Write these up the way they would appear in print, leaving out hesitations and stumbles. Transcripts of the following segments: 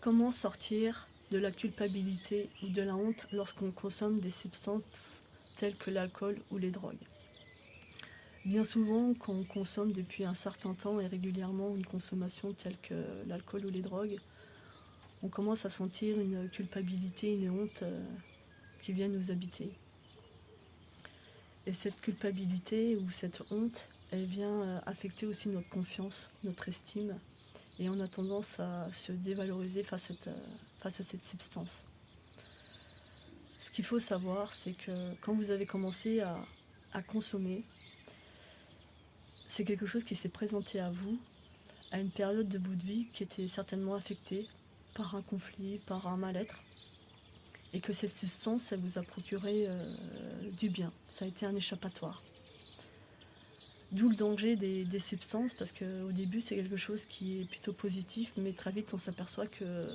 Comment sortir de la culpabilité ou de la honte lorsqu'on consomme des substances telles que l'alcool ou les drogues? Bien souvent, quand on consomme depuis un certain temps et régulièrement une consommation telle que l'alcool ou les drogues, on commence à sentir une culpabilité, une honte qui vient nous habiter. Et cette culpabilité ou cette honte, elle vient affecter aussi notre confiance, notre estime, et on a tendance à se dévaloriser face à cette substance. Ce qu'il faut savoir, c'est que quand vous avez commencé à consommer, c'est quelque chose qui s'est présenté à vous à une période de votre vie qui était certainement affectée par un conflit, par un mal-être, et que cette substance, elle vous a procuré du bien. Ça a été un échappatoire. D'où le danger des substances, parce qu'au début, c'est quelque chose qui est plutôt positif, mais très vite, on s'aperçoit que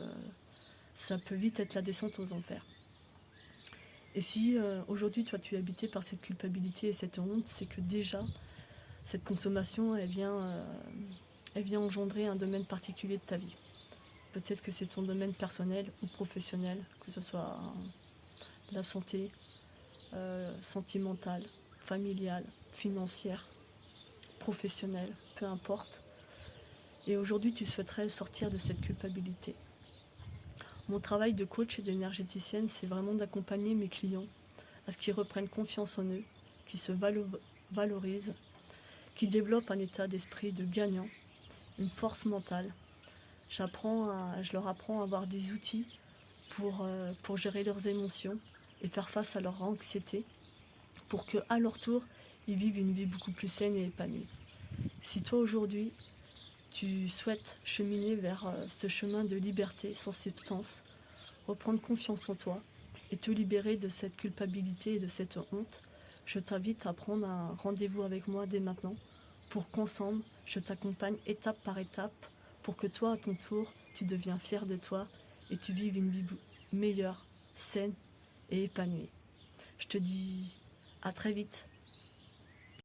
ça peut vite être la descente aux enfers. Et si aujourd'hui, toi, tu es habité par cette culpabilité et cette honte, c'est que déjà, cette consommation, elle vient engendrer un domaine particulier de ta vie. Peut-être que c'est ton domaine personnel ou professionnel, que ce soit la santé, sentimentale, familiale, financière, professionnelle, peu importe. Et aujourd'hui, tu souhaiterais sortir de cette culpabilité. Mon travail de coach et d'énergéticienne, c'est vraiment d'accompagner mes clients à ce qu'ils reprennent confiance en eux, qu'ils se valorisent, qu'ils développent un état d'esprit de gagnant, une force mentale. Je leur apprends à avoir des outils pour gérer leurs émotions et faire face à leur anxiété, pour qu'à leur tour, ils vivent une vie beaucoup plus saine et épanouie. Si toi aujourd'hui, tu souhaites cheminer vers ce chemin de liberté sans substance, reprendre confiance en toi et te libérer de cette culpabilité et de cette honte, je t'invite à prendre un rendez-vous avec moi dès maintenant pour qu'ensemble, je t'accompagne étape par étape pour que toi, à ton tour, tu deviens fier de toi et tu vives une vie meilleure, saine et épanouie. Je te dis à très vite.